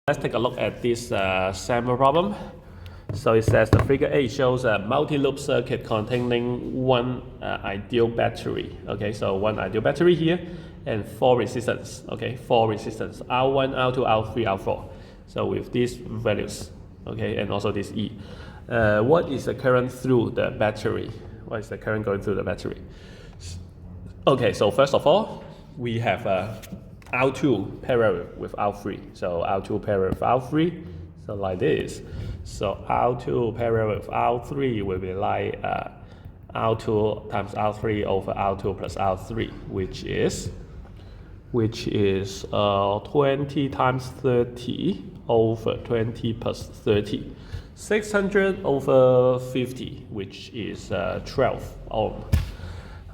Let's take a look at this sample problem. So it says the figure 8 shows a multi-loop circuit containing one ideal battery. Okay, so one ideal battery here and 4 resistance. Okay, 4 resistance R1, R2, R3, R4. So with these values, okay, and also this E. What is the current through the battery? What is the current going through the battery? Okay, so first of all, we have R2 parallel with R3. So R2 parallel with R3, so like this. So R2 parallel with R3 will be like R2 times R3 over R2 plus R3, which is 20 times 30 over 20 plus 30. 600 over 50, which is 12 ohm.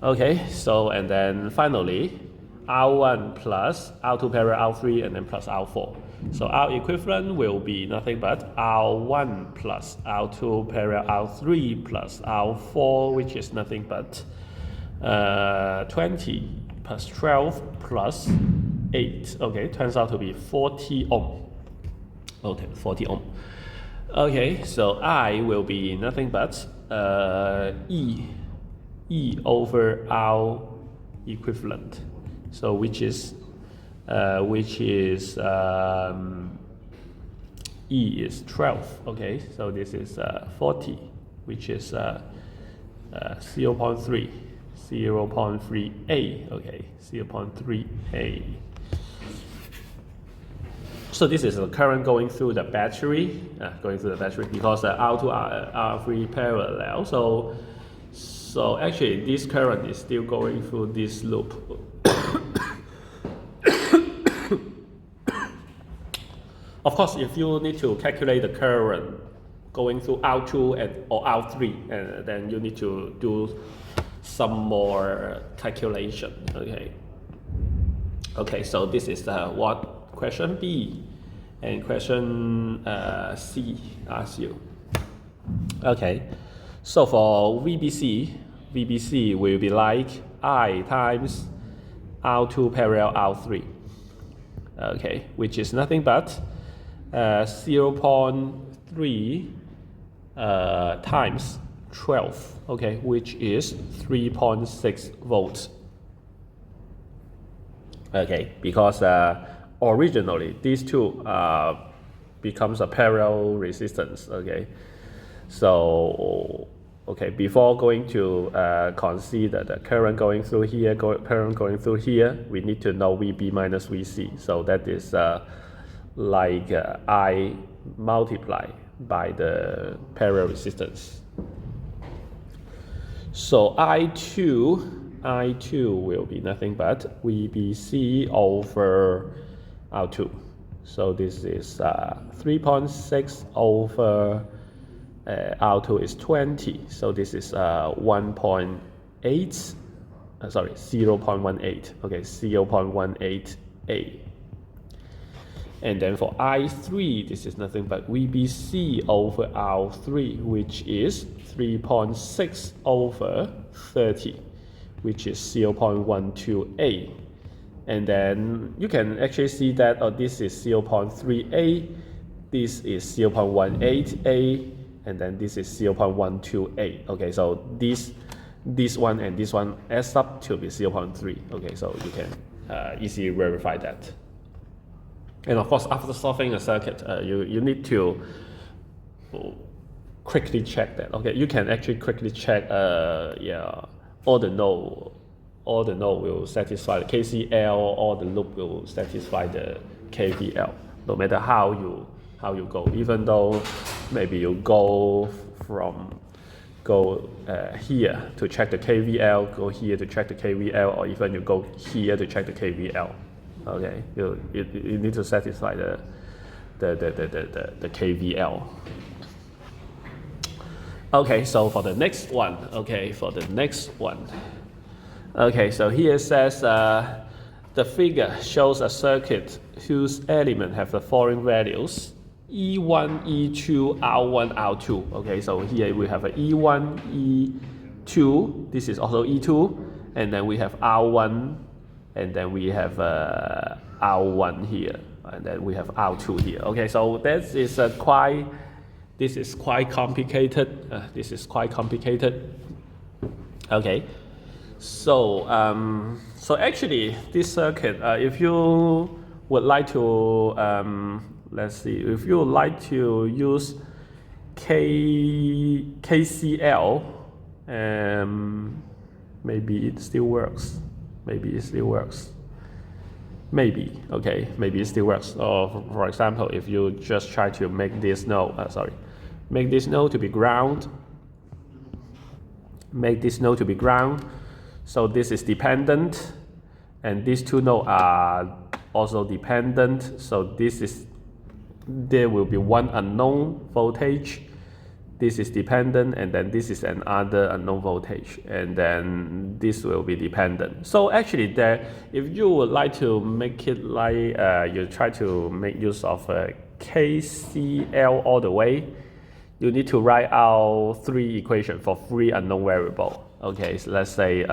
Okay, so and then finally R1 plus R2 parallel R3 and then plus R4. So R equivalent will be nothing but R1 plus R2 parallel R3 plus R4, which is nothing but 20 plus 12 plus 8. Okay, turns out to be 40 ohm. Okay, 40 ohm. Okay, so I will be nothing but E over R equivalent. So which is E is 12. Okay, so this is 40, which is 0.3, 0.3A. Okay, 0.3A. So this is the current going through the battery, because R2 R3 parallel. So actually this current is still going through this loop. Of course, if you need to calculate the current going through R2 or R3, and then you need to do some more calculation. Okay, so this is what question B, and question C asks you. Okay, so for VBC will be like I times R2 parallel R3. Okay, which is nothing but 0.3 times 12, okay, which is 3.6 volts. Okay, because originally these two becomes a parallel resistance. Okay, so before going to consider the current going through here, current going through here, we need to know VB minus VC. So that is I multiply by the parallel resistance. So I2 will be nothing but VBC over R2. So this is 3.6 over R2 is 20. So this is 0.18. Okay, 0.18A. And then for I3, this is nothing but VBC over R3, which is 3.6 over 30, which is 0.12A. And then you can actually see that this is 0.3A, this is 0.18A, and then this is 0.12A. Okay, so this one and this one adds up to be 0.3. Okay, so you can easily verify that. And of course, after solving a circuit, you need to quickly check that. Okay, you can actually quickly check. All the node will satisfy the KCL. All the loop will satisfy the KVL. No matter how you go, even though maybe you go here to check the KVL, go here to check the KVL, or even you go here to check the KVL. Okay, you need to satisfy the KVL. Okay, so for the next one. Okay, so here it says the figure shows a circuit whose elements have the following values: E1, E2, R1, R2. Okay, so here we have a E1, E2. This is also E2, and then we have R1. And then we have R1 here. and then we have R2 here. Okay, so this is quite complicated. This is quite complicated. Okay, so so actually this circuit, if you would like to let's see, if you would like to use KCL, maybe it still works. Maybe it still works. Maybe, okay, maybe it still works. Or for example, if you just try to make this node, make this node to be ground. Make this node to be ground. So this is dependent, and these two nodes are also dependent. So there will be one unknown voltage. This is dependent, and then this is another unknown voltage, and then this will be dependent. So actually, if you would like to make it like you try to make use of KCL all the way, you need to write out 3 equations for 3 unknown variable. Okay, so let's say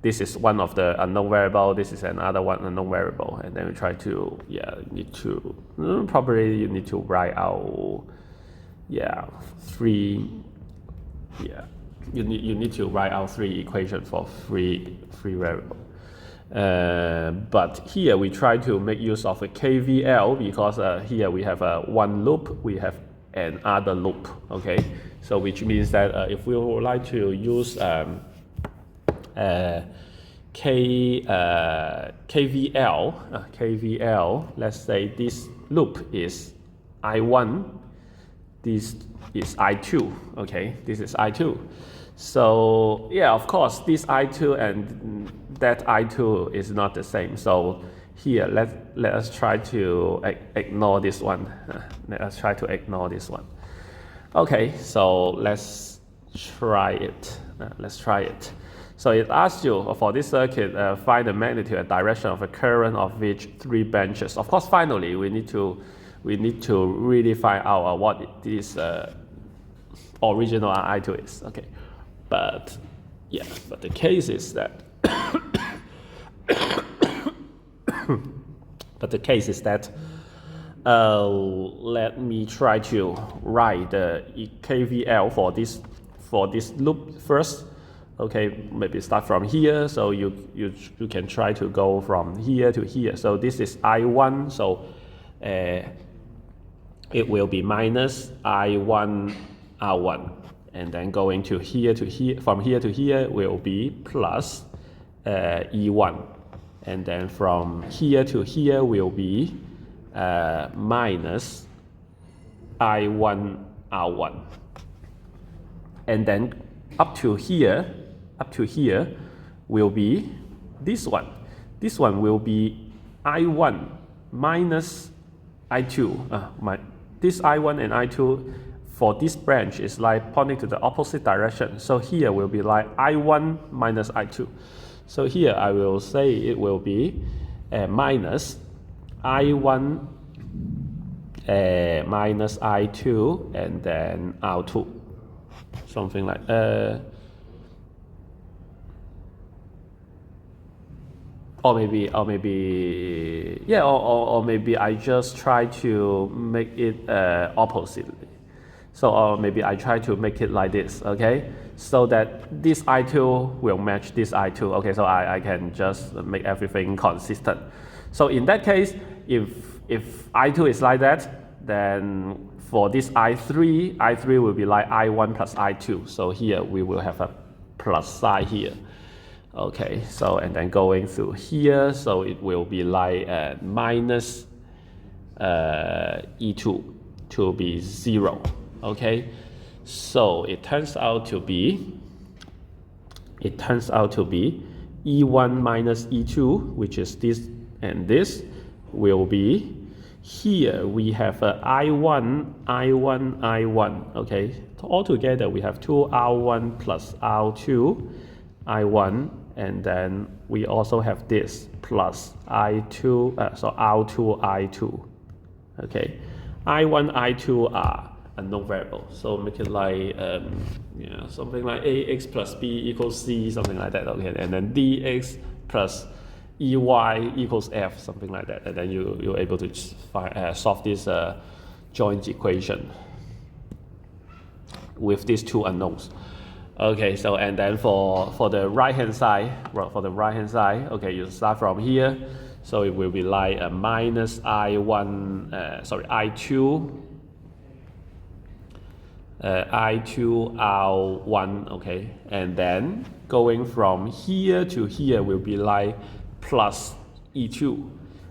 this is one of the unknown variable, this is another one unknown variable, and then we try to probably you need to write out 3 you need to write out 3 equations for 3 variable. But here we try to make use of a KVL because here we have one loop, we have another loop. Okay, so which means that if we would like to use KVL, let's say this loop is I1, this is I2. Okay, this is I2. So yeah, of course, this I2 and that I2 is not the same. So here, let us try to ignore this one. Let us try to ignore this one. Okay, so let's try it. Let's try it. So it asks you for this circuit, find the magnitude and direction of a current of which 3 branches. Of course, finally we need to really find out what this original I2 is. Okay, but yeah, but the case is that let me try to write the KVL for this loop first. Okay, maybe start from here. So you can try to go from here to here. So this is I1. So it will be minus I1 R1, and then going to here, from here to here will be plus E1, and then from here to here will be minus I1 R1, and then up to here will be this one. This one will be I1 minus I2. This I1 and I2 for this branch is like pointing to the opposite direction. So here will be like I1 minus I2. So here I will say it will be minus I1 minus I2 and then R2. Something like or maybe I just try to make it oppositely. So or maybe I try to make it like this, okay? So that this I2 will match this I2. Okay, so I can just make everything consistent. So in that case, if I2 is like that, then for this I3 will be like I1 plus I2. So here we will have a plus sign here. Okay, so and then going through here, so it will be like minus E2 to be 0. Okay, so it turns out to be E1 minus E2, which is this and this, will be here we have I1. Okay, so altogether we have 2 R1 plus R2 I1, and then we also have this plus I2, so R2 I2. Okay, I1 I2 are unknown variable, so make it like something like AX plus B equals C, something like that. Okay, and then DX plus EY equals F, something like that, and then you're able to solve this joint equation with these two unknowns. Okay, so and then for the right hand side, okay, you start from here, so it will be like a minus I2 R1, okay, and then going from here to here will be like plus E2,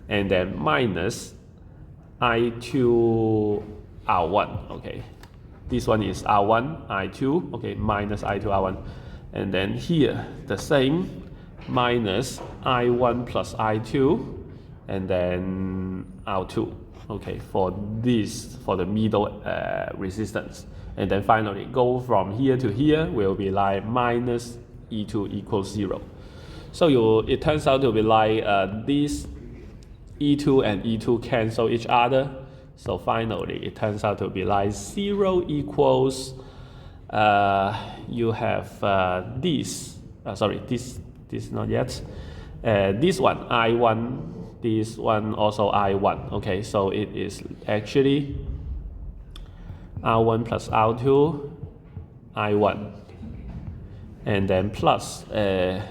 and then minus I2 R1, okay. This one is R1, I2, okay, minus I2 R1, and then here the same, minus I1 plus I2, and then R2, okay, for the middle resistance. And then finally go from here to here will be like minus E2 equals 0. So it turns out to be like this E2 and E2 cancel each other. So finally it turns out to be like 0 equals you have this not yet, this one I1, this one also I1, okay, so it is actually R1 plus R2 I1, and then plus R2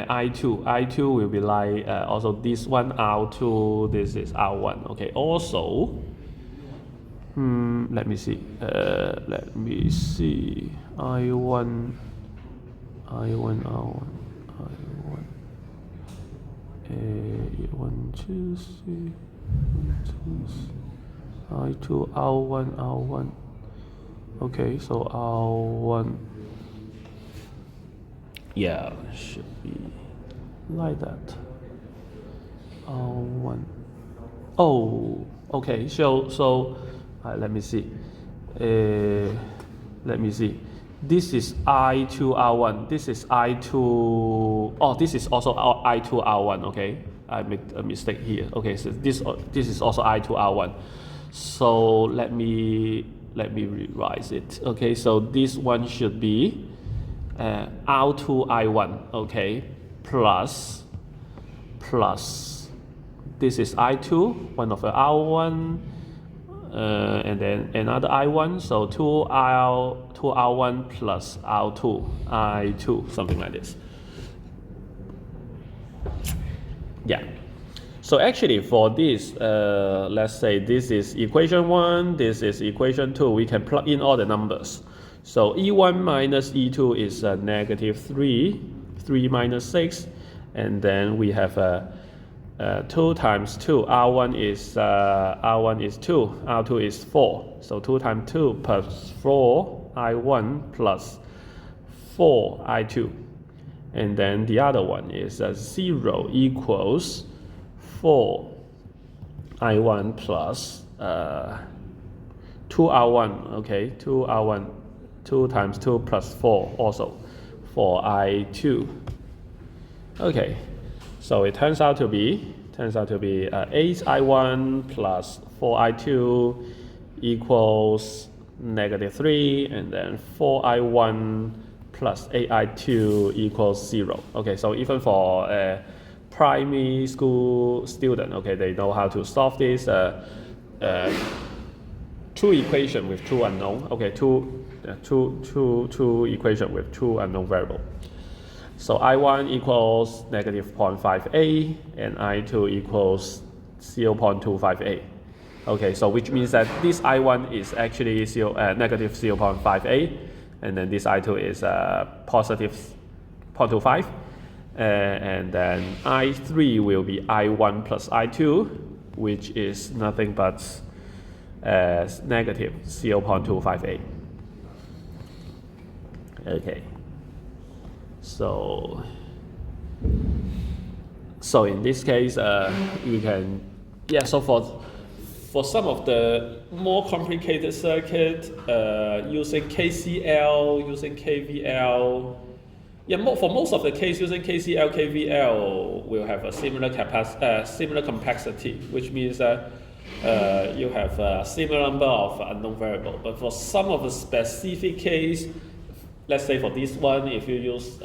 I2 will be like also this one R2, this is R1, okay. Also let me see I1 R1 1 2 3 I2 R1 okay, so R1, yeah, should be like that, R1, oh, okay, so let me see, this is I2 R1, this is I2, oh, this is also I2 R1, okay, I made a mistake here, okay, so this is also I2 R1. So let me revise it. Okay, so this one should be R2 I1, okay, plus this is I2, one of the R1, and then another I1, so 2R1 plus R2 I2, something like this. Yeah. So actually for this, let's say this is equation 1, this is equation 2, we can plug in all the numbers. So E1 minus E2 is negative 3 minus 6, and then we have 2 times 2, R1 is 2, R2 is 4, so 2 times 2 plus 4, I1 plus 4, I2, and then the other one is 0 equals 4 I1 plus 2 R1, okay, 2 R1, 2 times 2 plus 4 also 4 I2. Okay, so it turns out to be 8 I1 plus 4 I2 equals negative 3, and then 4 I1 plus 8 I2 equals 0. Okay, so even for primary school student, okay, they know how to solve this two equation with two unknown, okay, two equation with two unknown variable. So I1 equals negative 0.58 and I2 equals 0.258. Okay, so which means that this I1 is actually negative 0.58, and then this I2 is positive 0.25. And then I3 will be I1 plus I2, which is nothing but negative 0.258. Okay, so in this case, we can, yeah, so for some of the more complicated circuit, using KCL, using KVL, yeah, for most of the case, using KCL, KVL will have a similar complexity, which means that you have a similar number of unknown variable. But for some of the specific case, let's say for this one, if you use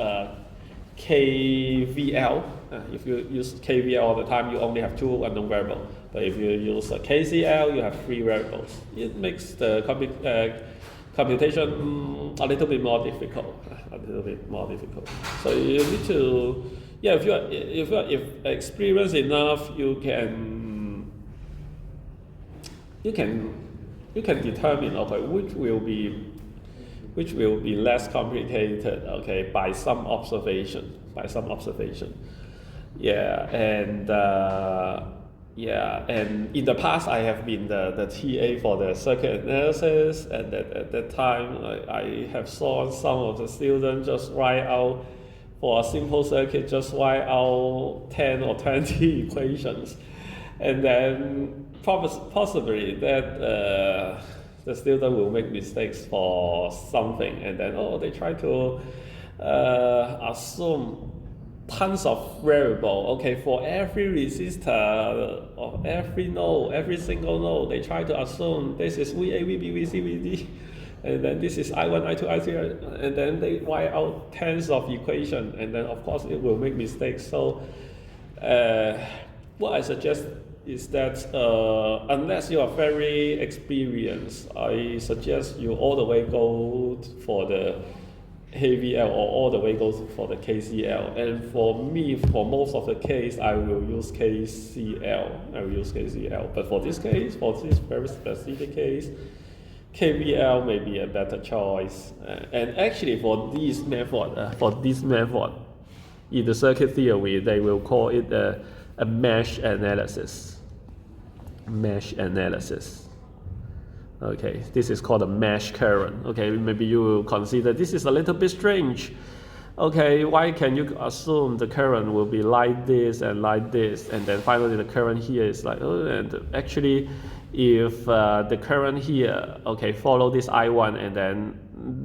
KVL. If you use KVL all the time, you only have two unknown variables. But if you use KCL, you have three variables. It makes the computation a little bit more difficult. So you need to, yeah, if experienced enough, you can determine, okay, which will be less complicated, okay, by some observation. Yeah, and in the past I have been the TA for the circuit analysis, and at that time I have saw some of the students just write out, for a simple circuit, just write out 10 or 20 equations, and then possibly that the student will make mistakes for something, and then they try to assume tons of variable. Okay, for every resistor of every node, every single node, they try to assume this is VA, VB, VC, VD, and then this is I1, I2, I3, and then they write out tens of equations, and then of course it will make mistakes. So what I suggest is that unless you are very experienced, I suggest you all the way go for the KVL or all the way go for the KCL. And for me, for most of the case, I will use KCL. But for this case, for this very specific case, KVL may be a better choice. And actually, for this method, in the circuit theory, they will call it a mesh analysis. Okay, this is called a mesh current. Okay, maybe you will consider this is a little bit strange. Okay, why can you assume the current will be like this, and then finally the current here is like, and actually, if the current here, okay, follow this I1, and then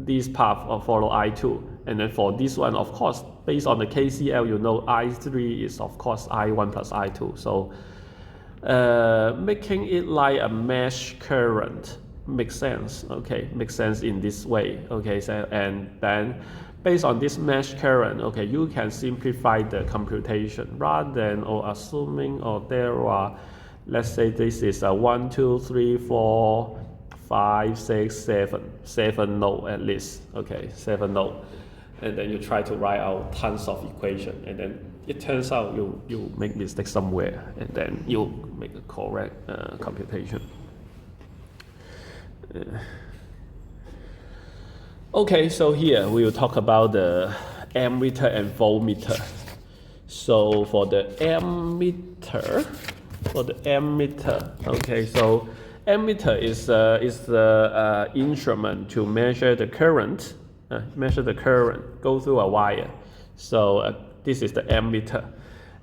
this path will follow I2, and then for this one, of course, based on the KCL, you know I3 is of course I1 plus I2. So making it like a mesh current makes sense. Okay, makes sense in this way. Okay, so and then based on this mesh current, okay, you can simplify the computation rather than assuming there are, let's say this is a 1, 2, 3, 4, 5, 6, 7 node at least. Okay, 7 node, and then you try to write out tons of equation, and then it turns out you make mistake somewhere, and then you make a correct computation. Okay, so here we will talk about the ammeter and voltmeter. So for the ammeter, okay, so ammeter is the instrument to measure the current, go through a wire. So this is the ammeter,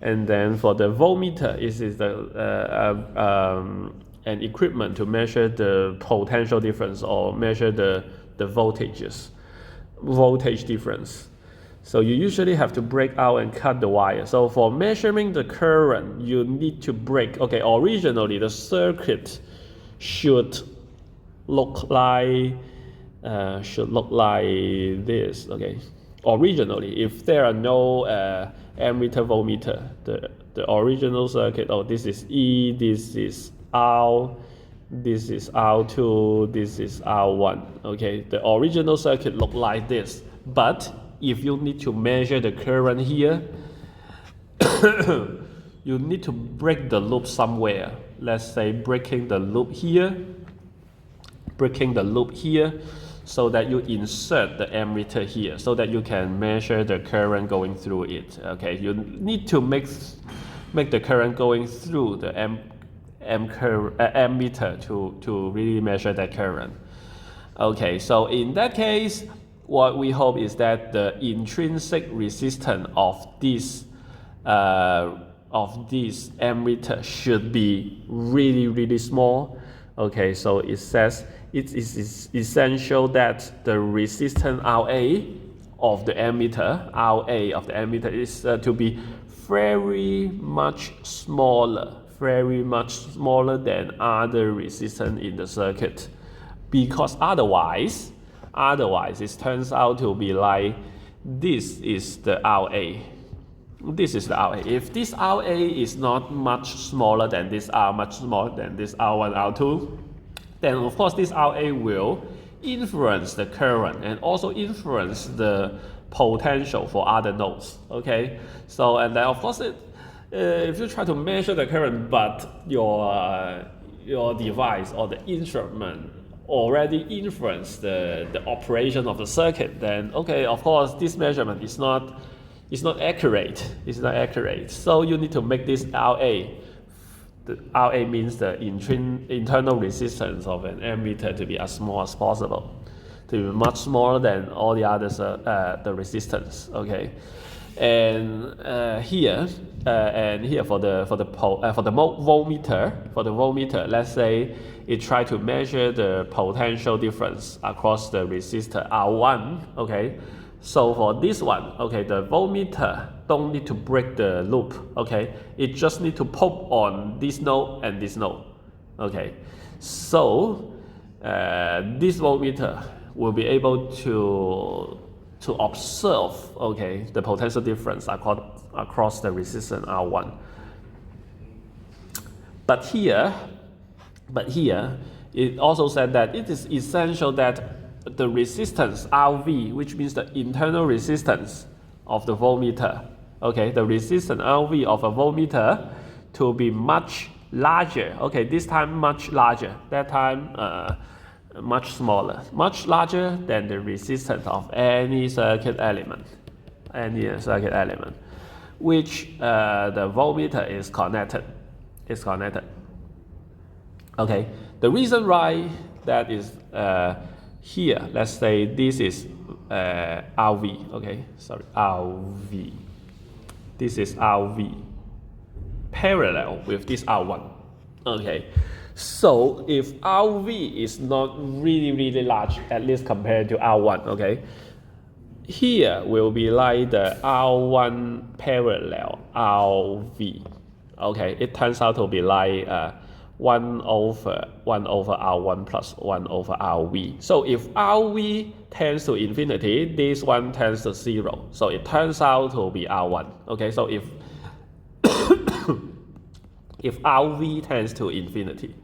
and then for the voltmeter, it is an equipment to measure the potential difference or measure the voltage difference. So you usually have to break out and cut the wire. So for measuring the current, you need to break. Okay, originally the circuit should look like this. Okay, originally, if there are no ammeter voltmeter, the original circuit, this is E, this is R, this is R2, this is R1. Okay, the original circuit look like this. But if you need to measure the current here, you need to break the loop somewhere. Let's say breaking the loop here, so that you insert the ammeter here, so that you can measure the current going through it. Okay, you need to make the current going through the ammeter to really measure that current. Okay, so in that case, what we hope is that the intrinsic resistance of this ammeter should be really small. Okay, so it says it is essential that the resistance RA of the ammeter, is to be very much smaller than other resistance in the circuit, because otherwise it turns out to be like this is the RA. This is the RA. If this RA is not much smaller than this R, much smaller than this R1, R2, then of course this RA will influence the current and also influence the potential for other nodes. Okay, so and then of course if you try to measure the current, but your device or the instrument already influence the operation of the circuit, then okay, of course this measurement is not accurate. It's not accurate. So you need to make this RA. The RA means the internal resistance of an ammeter to be as small as possible, to be much smaller than all the others the resistance. Okay, and here for the voltmeter, let's say it try to measure the potential difference across the resistor R1. Okay, so for this one, okay, the voltmeter don't need to break the loop. Okay, it just need to poke on this node and this node. Okay, so this voltmeter will be able to observe, okay, the potential difference across the resistance R1. But here, it also said that it is essential that the resistance RV, which means the internal resistance of the voltmeter, okay, the resistance RV of a voltmeter to be much larger. Okay, this time much larger, that time much smaller, much larger than the resistance of any circuit element, which the voltmeter is connected. Okay, the reason why that is here, let's say this is RV. Okay, sorry, RV. This is RV parallel with this R1. Okay, so if RV is not really large, at least compared to R1, okay, here will be like the R1 parallel RV. Okay, it turns out to be like 1 over R1 plus 1 over RV. So if RV tends to infinity, this one tends to 0. So it turns out to be R1. Okay, so if if RV tends to infinity.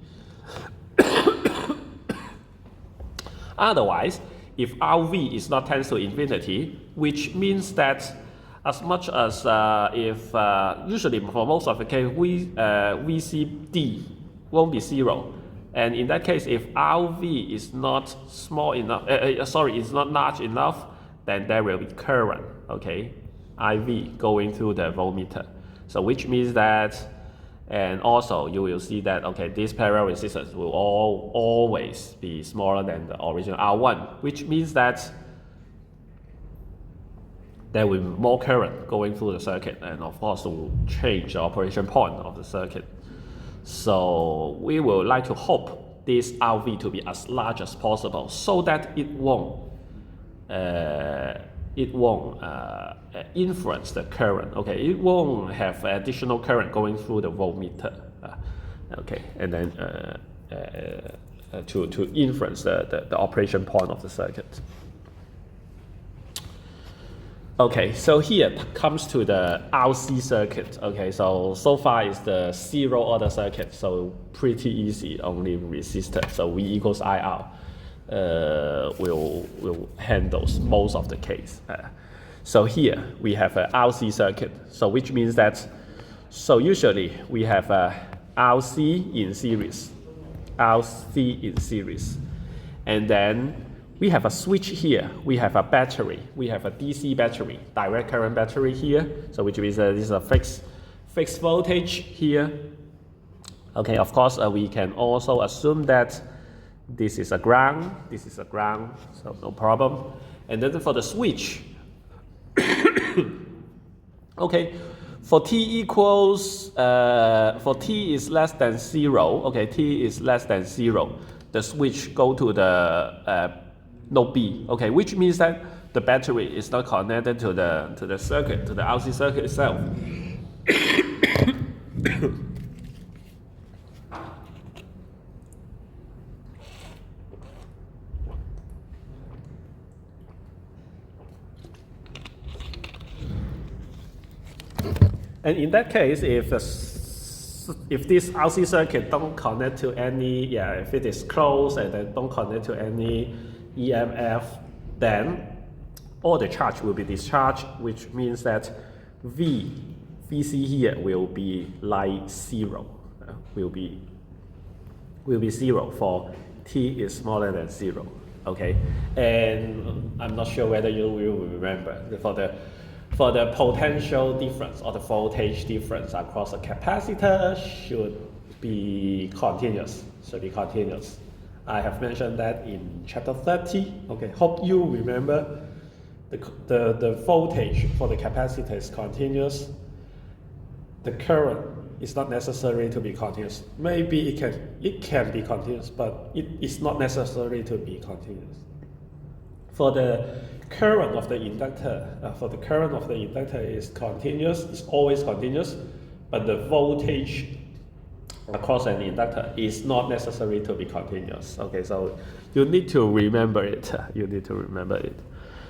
Otherwise, if RV is not tends to infinity, which means that as much as if usually for most of the case VCD won't be 0, and in that case if RV is not small enough, is not large enough, then there will be current, okay, IV going through the voltmeter. So which means that, and also you will see that, okay, this parallel resistance will always be smaller than the original R1, which means that there will be more current going through the circuit, and of course will change the operation point of the circuit. So we would like to hope this RV to be as large as possible, so that it won't influence the current. Okay, it won't have additional current going through the voltmeter. Okay, and then to influence the operation point of the circuit. Okay, so here comes to the RC circuit. Okay, so far is the zero order circuit, so pretty easy, only resistor. So V equals IR will handle most of the case. So here we have a RC circuit, so which means that, so usually we have a RC in series, and then we have a switch here, we have a battery, we have a DC battery, direct current battery here, so which means this is a fixed voltage here. Okay, of course we can also assume that this is a ground, so no problem. And then for the switch, okay, for t equals, for t is less than 0, okay, t is less than 0, the switch go to the node B, okay, which means that the battery is not connected to the circuit, to the RC circuit itself. And in that case, if this RC circuit don't connect to any, if it is closed and then don't connect to any EMF, then all the charge will be discharged, which means that VC here will be like 0, will be 0 for t is smaller than 0. Okay, and I'm not sure whether you will remember for the potential difference or the voltage difference across a capacitor should be continuous. I have mentioned that in chapter 30. Okay, hope you remember the voltage for the capacitor is continuous. The current is not necessary to be continuous. Maybe it can be continuous, but it is not necessary to be continuous. For the current of the inductor, is continuous, it's always continuous, but the voltage across an inductor is not necessary to be continuous. Okay, so you need to remember it.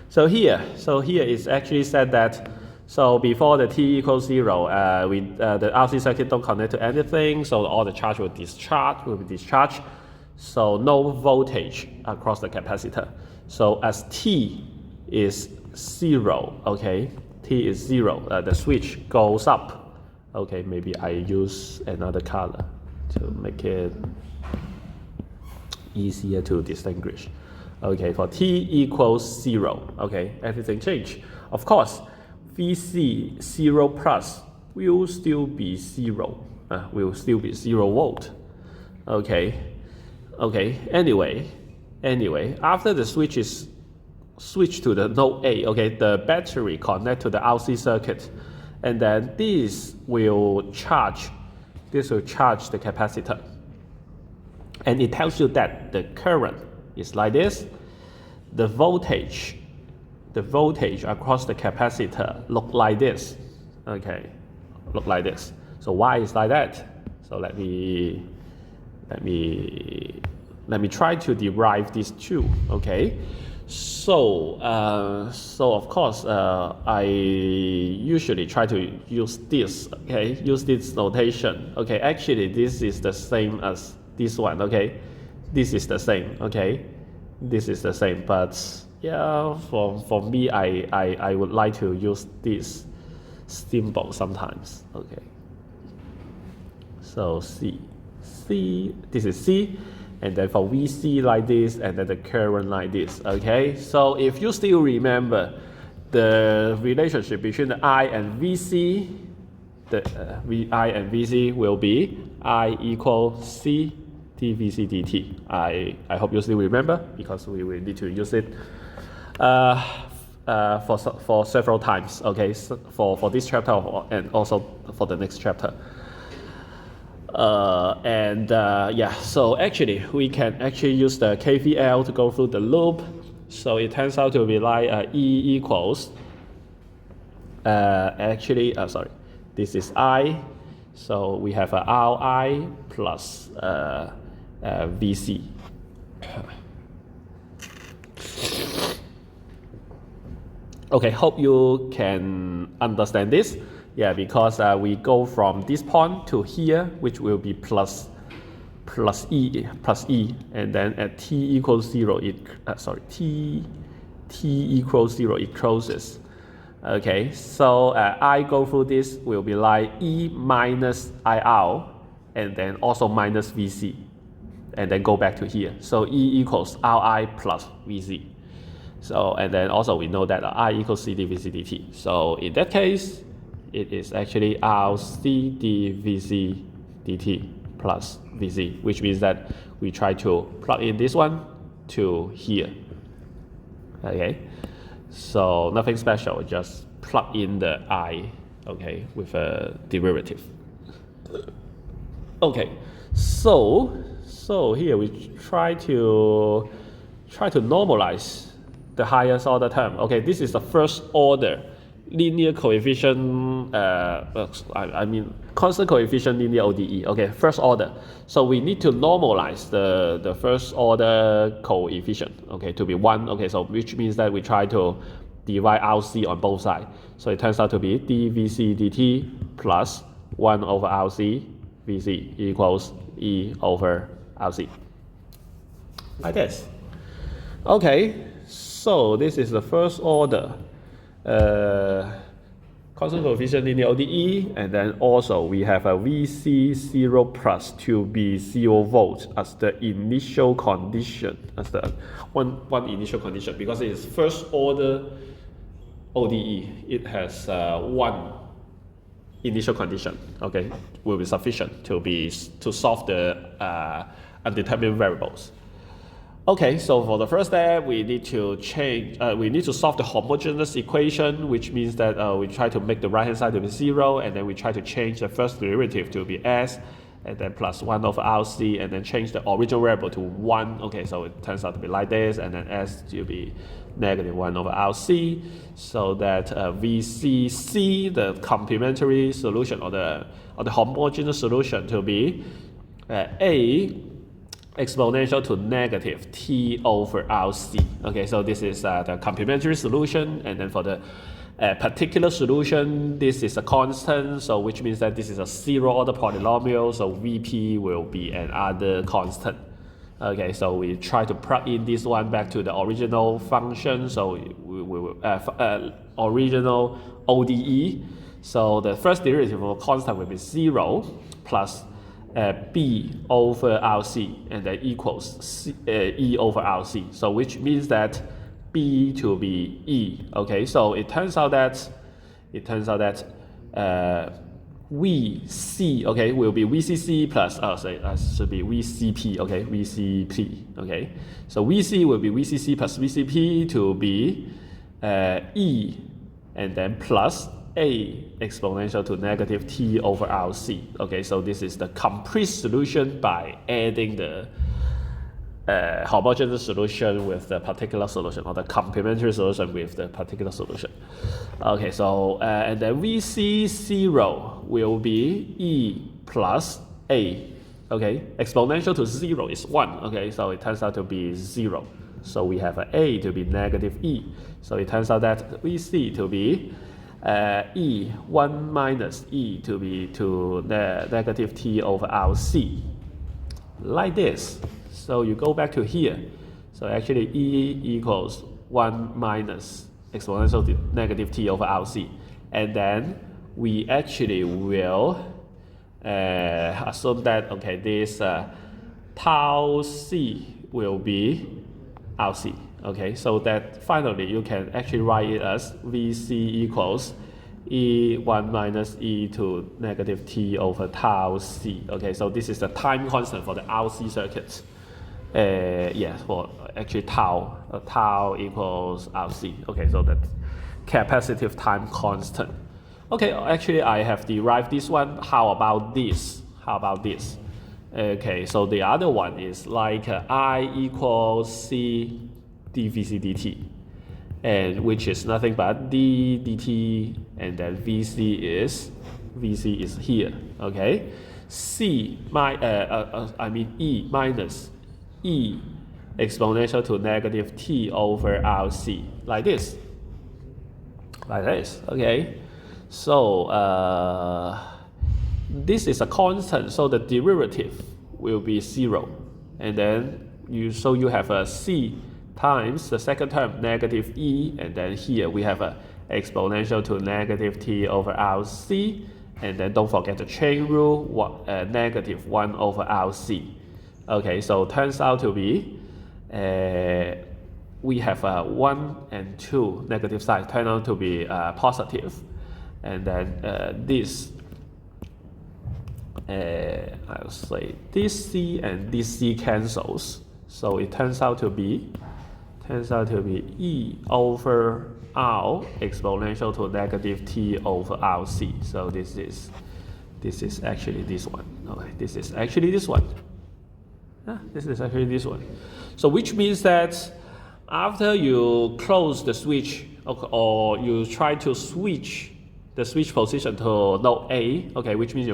So here it's actually said that, so before the t equals 0, the RC circuit don't connect to anything, so all the charge will be discharged. So no voltage across the capacitor. So as t is 0, okay, t is 0, the switch goes up. Okay, maybe I use another color to make it easier to distinguish. Okay, for t equals 0, okay, everything changed. Of course, VC 0 plus will still be 0, will still be 0 volt. Okay, anyway, after the switch is switched to the node A, okay, the battery connect to the RC circuit, and then this will charge the capacitor. And it tells you that the current is like this. The voltage across the capacitor look like this. Okay, look like this. So why is like that? So let me try to derive these two. Okay, so of course I usually try to use this. Okay, use this notation. Okay, actually this is the same as this one. Okay, this is the same. Okay, this is the same, but yeah, for me, I would like to use this symbol sometimes. Okay, so C, this is C, and then for VC like this, and then the current like this. Okay, so if you still remember the relationship between the I and VC, I and VC will be I equals C dVC dt. I hope you still remember, because we will need to use it for several times. Okay, so for this chapter and also for the next chapter. So actually we can actually use the KVL to go through the loop. So it turns out to be like E equals this is I, so we have a Ri plus VC. Okay, hope you can understand this. Yeah, because we go from this point to here, which will be plus E, and then at t equals 0, t equals 0, it closes. Okay, so I go through this will be like E minus IR, and then also minus VC, and then go back to here. So E equals Ri plus VC. So, and then also we know that I equals C dVC dt. So in that case, it is actually RC dVC dt plus VC, which means that we try to plug in this one to here. Okay, so nothing special, just plug in the I, okay, with a derivative. Okay, so here we try to normalize the highest order term. Okay, this is the first order linear coefficient, constant coefficient linear ODE. Okay, first order. So we need to normalize the first order coefficient, okay, to be 1. Okay, so which means that we try to divide RC on both sides. So it turns out to be dVC dt plus 1 over RC VC equals E over RC. Like this. Okay, so this is the first order constant coefficient linear ODE, and then also we have a VC0 plus 2B 0 volts as the initial condition, as the one initial condition, because it is first order ODE. It has one initial condition. Okay, will be sufficient to solve the undetermined variables. Okay, so for the first step, we need to solve the homogeneous equation, which means that we try to make the right-hand side to be 0, and then we try to change the first derivative to be s, and then plus 1 over RC, and then change the original variable to 1. Okay, so it turns out to be like this, and then s to be negative 1 over RC, so that VCC, the complementary solution, or the homogeneous solution, to be A exponential to negative T over RC. Okay, so this is the complementary solution, and then for the particular solution, this is a constant, so which means that this is a 0 order polynomial, so VP will be another constant. Okay, so we try to plug in this one back to the original function, so we will original ODE. So the first derivative of a constant will be 0 plus B over RC, and then equals E over RC. So which means that B to be E. Okay, so it turns out that VC, okay, will be VCC plus should be VCP. Okay, VCP. Okay, so VC will be VCC plus VCP to be E, and then plus A exponential to negative T over RC. Okay, so this is the complete solution by adding the homogeneous solution with the particular solution, or the complementary solution with the particular solution. Okay, so and then VC0 will be E plus A. Okay, exponential to 0 is 1. Okay, so it turns out to be 0. So we have A to be negative E. So it turns out that VC to be E 1 minus E to be to the negative T over RC, like this. So you go back to here. So actually E equals 1 minus exponential to negative T over RC, and then we actually will assume that okay, this tau C will be RC. Okay, so that finally you can actually write it as VC equals E1 minus E to negative T over tau C. Okay, so this is the time constant for the RC circuit. Yes, for actually tau equals RC. Okay, so that's capacitive time constant. Okay, actually I have derived this one. How about this? Okay, so the other one is like I equals C dVc dt, and which is nothing but d dt, and then VC is here. Okay, E minus E exponential to negative T over RC, like this. Okay, so this is a constant, so the derivative will be 0, and then you have a C times the second term negative E, and then here we have a exponential to negative T over RC, and then don't forget the chain rule, negative 1 over RC. Okay, so turns out to be we have 1 and 2 negative side turn out to be positive, and then this I'll say this C and this C cancels, so it turns out to be E over R exponential to negative T over RC. So this is actually this one. Okay, this is actually this one. So which means that after you close the switch, or you try to switch the switch position to node A, okay, which means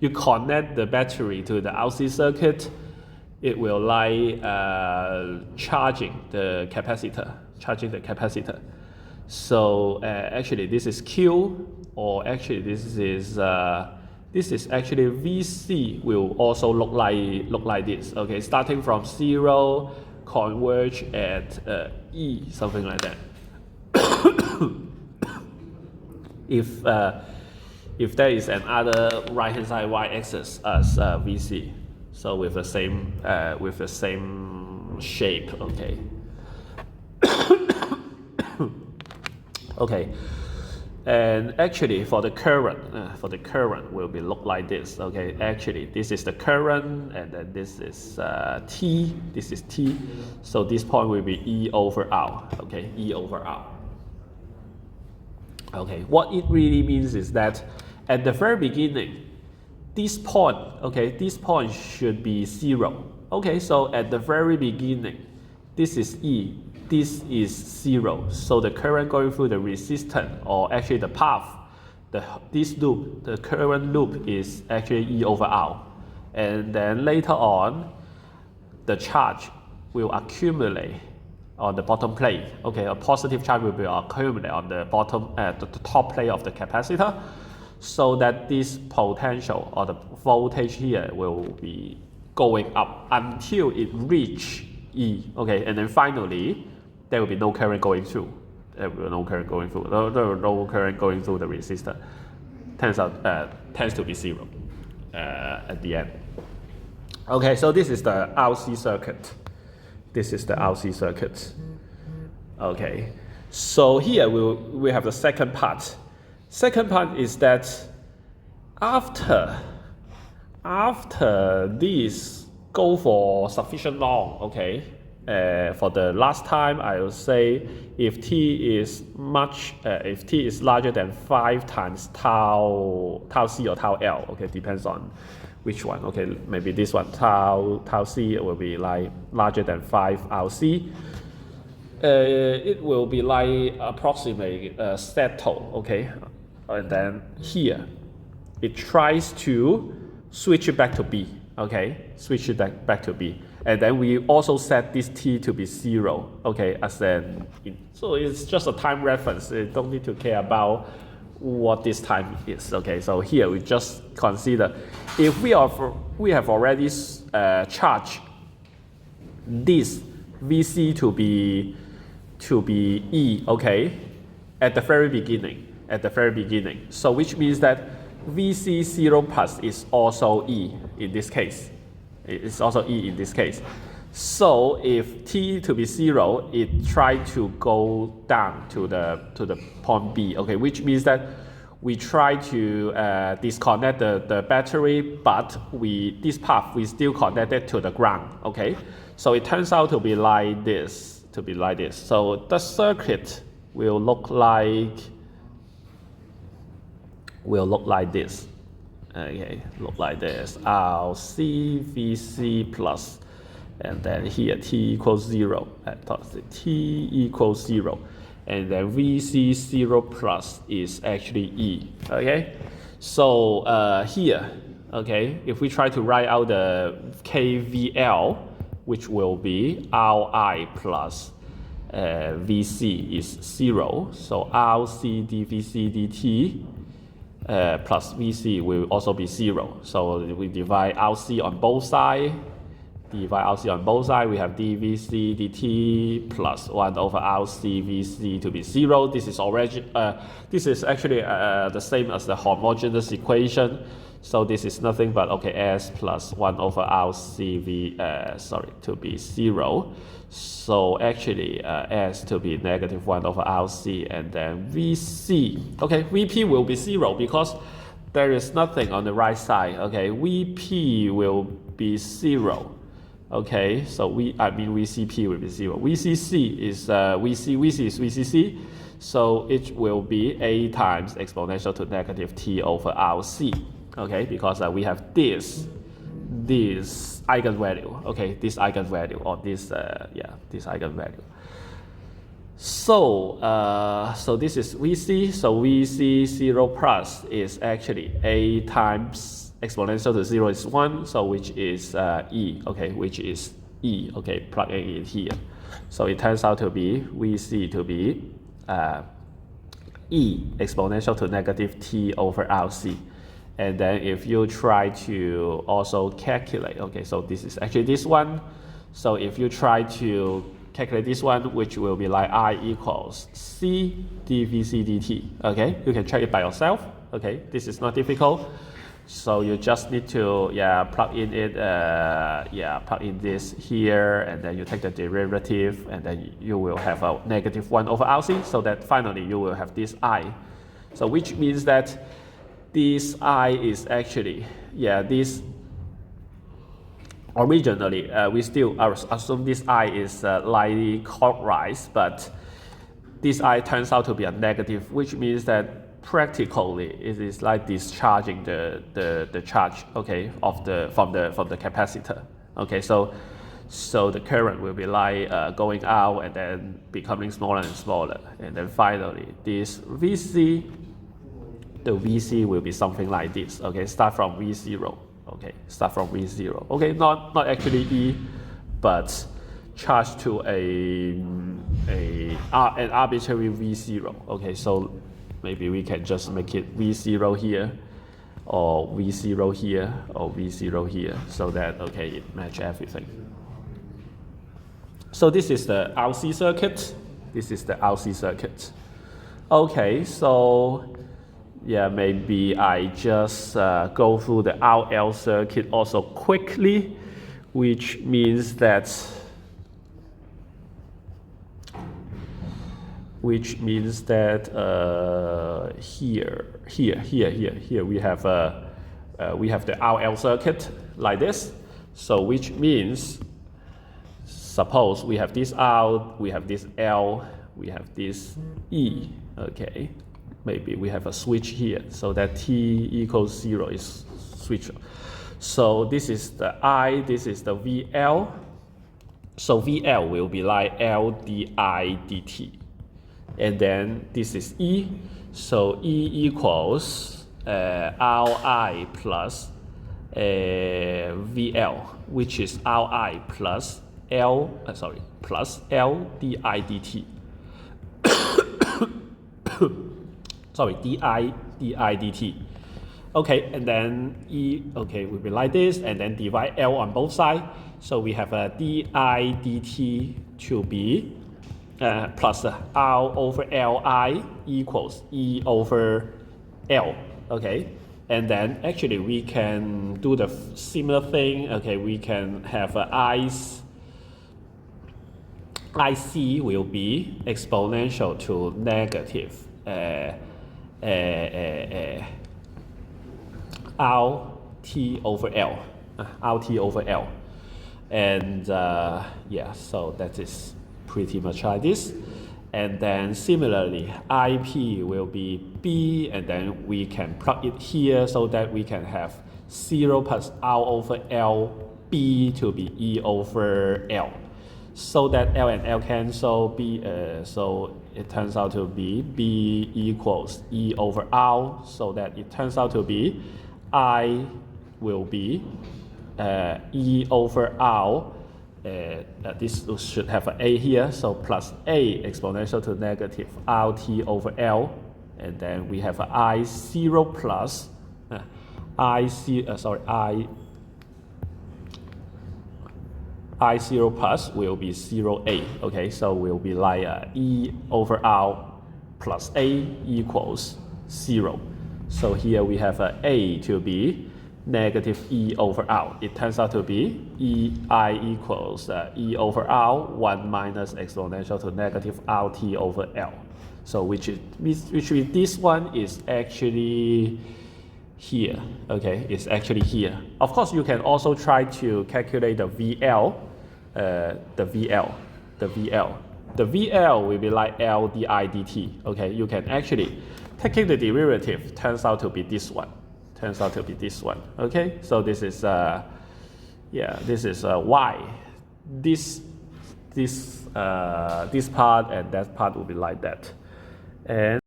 you connect the battery to the RC circuit, it will charging the capacitor. So actually this is Q, or actually this is actually VC will also look like this. Okay, starting from 0, converge at E, something like that. If there is another right hand side y-axis as VC, so with the same shape. Okay. Okay, and actually for the current will be look like this. Okay, actually this is the current, and then this is T. This is T. So this point will be E over R. Okay, E over R. Okay, what it really means is that at the very beginning, this point, okay, this point should be 0. Okay, so at the very beginning, this is E, this is 0. So the current going through the resistance, or actually the path, this loop, the current loop is actually E over R. And then later on, the charge will accumulate on the bottom plate. Okay, a positive charge will be accumulated on the bottom, the top plate of the capacitor, so that this potential or the voltage here will be going up until it reach E. Okay, and then finally there will be no current going through. There will be no current going through. No current going through the resistor. Tends to be 0 at the end. Okay, so this is the RC circuit. This is the RC circuit. Okay, so here we have the second part. Second part is that after this go for sufficient long, okay, for the last time I will say if T is larger than 5 times tau C or tau L, okay, depends on which one. Okay, maybe this one tau C will be like larger than 5 RC. It will be like approximately settle. Okay, and then here it tries to switch it back to B. Okay, switch it back to B, and then we also set this T to be 0. Okay, so it's just a time reference. You don't need to care about what this time is. Okay, so here we just consider if we have already charged this VC to be E. Okay, at the very beginning. So which means that VC 0 plus is also E in this case. It's also E in this case. So if T to be 0, it tries to go down to the point B. Okay, which means that we try to disconnect the battery, but this path we still connected to the ground. Okay, so it turns out to be like this. So the circuit will look like this. Okay, look like this. RC VC plus, and then here T equals 0. T equals 0, and then VC 0 plus is actually E. Okay, so here, okay, if we try to write out the KVL, which will be RI plus VC is 0, so RC dVC dt plus VC will also be 0. So we divide RC on both sides. We have dVC dt plus 1 over RC VC to be 0. This is actually the same as the homogeneous equation. So this is nothing but S plus 1 over RC to be 0. So actually S to be negative 1 over RC, and then VC. Okay, VP will be 0 because there is nothing on the right side. Okay, VP will be 0. Okay, so VCP will be 0. VCC is VC is VCC, so it will be A times exponential to negative T over RC. Okay, because we have this eigenvalue. Okay, this eigenvalue, or this eigenvalue. So this is VC. So VC 0 plus is actually A times exponential to 0 is 1. So which is E. Okay, which is Okay, plug in here. So it turns out to be VC to be e exponential to negative t over RC. And then if you try to also calculate, okay, so this is actually this one. So if you try to calculate this one, which will be like I equals C dVc dt, okay, you can check it by yourself, okay, this is not difficult. So you just need to plug in it, plug in this here, and then you take the derivative, and then you will have a negative 1 over RC, so that finally you will have this I. So which means that this I is actually, this originally, we still assume this I is slightly clockwise, but this I turns out to be a negative, which means that practically it is like discharging the charge, okay, from the capacitor, okay. So the current will be like going out and then becoming smaller and smaller, and then finally this VC, the VC will be something like this, okay. Start from V0, okay. Start from V0, okay. Not actually E, but charge to an arbitrary V0, okay. So maybe we can just make it V0 here, or V0 here, or V0 here, so that, okay, it match everything. So this is the RC circuit. This is the RC circuit. Okay, so maybe I just go through the RL circuit also quickly, which means that here we have the RL circuit like this. So which means, suppose we have this R, we have this L, we have this E, okay. Maybe we have a switch here, so that T equals 0 is switch. So this is the I, this is the VL. So VL will be like L di dt. And then this is E, so E equals Ri plus VL, which is Ri plus plus L di dt. Sorry, di dt. Okay, and then E, okay, will be like this, and then divide L on both sides. So we have a di dt to be plus R over Li equals E over L, okay. And then actually we can do the similar thing, okay. We can have IC will be exponential to negative RT over L, RT over L, and so that is pretty much like this. And then similarly, IP will be B, and then we can plug it here so that we can have 0 plus R over L B to be E over L. So that L and L cancel, so it turns out to be B equals E over R, so that it turns out to be I will be E over R. This should have an A here, so plus A exponential to negative RT over L, and then we have an I0 plus I0 plus will be 0A, okay, so will be like E over R plus A equals 0. So here we have A to be negative E over R. It turns out to be I equals E over R 1 minus exponential to negative RT over L. So which means this one is actually here, okay, it's actually here. Of course, you can also try to calculate the VL, the VL will be like L di dt, okay. You can actually, taking the derivative, turns out to be this one. Okay. So this is this is y. This part and that part will be like that, and